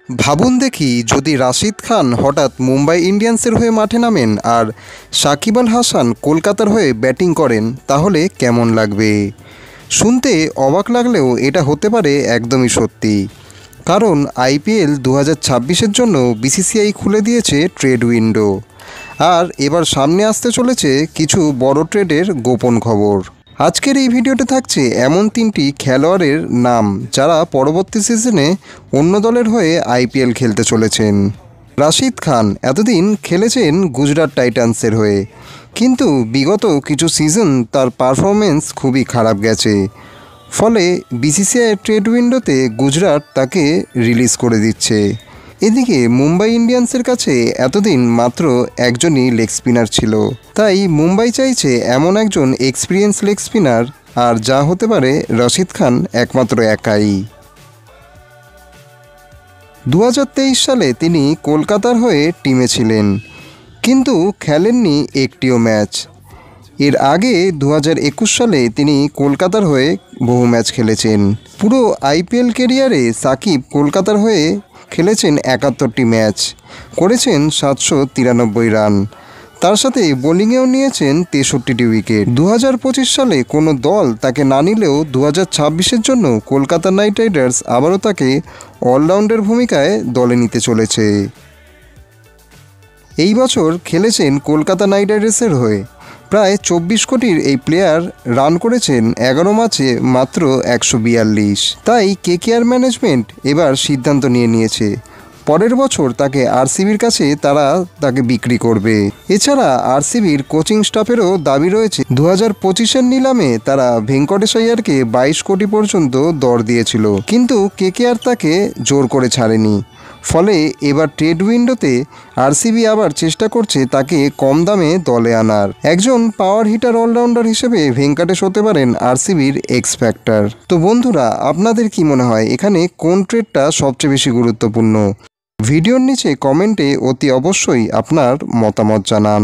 ভাবুন দেখি যদি রাশিদ খান হঠাৎ মুম্বাই ইন্ডিয়ান্সের হয়ে মাঠে নামেন আর সাকিব আল হাসান কলকাতার হয়ে ব্যাটিং করেন তাহলে কেমন লাগবে। শুনতে অবাক লাগলেও এটা হতে পারে একদমই সত্যি, কারণ আইপিএল 2026-এর জন্য বিসিসিআই খুলে দিয়েছে ট্রেড উইন্ডো। আর এবার সামনে আসতে চলেছে কিছু বড় ট্রেডের গোপন খবর। আজকের এই ভিডিওতে থাকছে এমন 3টি খেলোয়াড়ের নাম যারা পরবর্তী সিজনে অন্য দলের হয়ে আইপিএল খেলতে চলেছেন। রাশিদ খান এতদিন খেলেছেন গুজরাট টাইটান্সের হয়ে, কিন্তু বিগত কিছু সিজন তার পারফরমেন্স খুবই খারাপ গেছে। ফলে বিসিসিআই ট্রেড উইন্ডোতে গুজরাট তাকে রিলিজ করে দিচ্ছে। এদিকে মুম্বাই ইন্ডিয়ান্সের কাছে এতদিন মাত্র একজনই লেগ স্পিনার ছিল, তাই মুম্বাই চাইছে এমন একজন এক্সপিরিয়েন্স লেগ স্পিনার, আর যা হতে পারে রাশিদ খান একমাত্র একাই। 2023 সালে তিনি কলকাতার হয়ে টিমে ছিলেন, কিন্তু খেলেননি একটিও ম্যাচ। এর আগে 2021 সালে তিনি কলকাতার হয়ে বহু ম্যাচ খেলেছেন। পুরো আইপিএল ক্যারিয়ারে সাকিব কলকাতার হয়ে খেলেছেন 71টি ম্যাচ, করেছেন 793 রান। তার সাথে বোলিংয়েও নিয়েছেন 63টি উইকেট। 2025 সালে কোনো দল তাকে না নিলেও 2026-এর জন্য কলকাতা নাইট রাইডার্স আবারও তাকে অলরাউন্ডার ভূমিকায় দলে নিতে চলেছে। এই বছর খেলেছেন কলকাতা নাইট রাইডার্সের হয়ে। প্রায় 24 কোটির এই প্লেয়ার রান করেছেন 11 ম্যাচে মাত্র 142। তাই কেকেআর ম্যানেজমেন্ট এবার সিদ্ধান্ত নিয়েছে পরের বছর তাকে আরসিবির কাছে তাকে বিক্রি করবে। এছাড়া আরসিবির কোচিং স্টাফেরও দাবি রয়েছে 2025-এর নিলামে তারা ভেঙ্কটেশ আইয়ারকে 22 কোটি পর্যন্ত দর দিয়েছিল, কিন্তু কেকেআর তাকে জোর করে ছাড়েনি। ফলে এবার ট্রেড উইন্ডোতে আরসিবি আবার চেষ্টা করছে তাকে কম দামে দলে আনার। একজন পাওয়ার হিটার অলরাউন্ডার হিসেবে ভেঙ্কটেশ হতে পারেন আরসিবির এক্স ফ্যাক্টর। তো বন্ধুরা, আপনাদের কি মনে হয় এখানে কোন ট্রেডটা সবচেয়ে বেশি গুরুত্বপূর্ণ? ভিডিওর নিচে কমেন্টে অতি অবশ্যই আপনার মতামত জানান।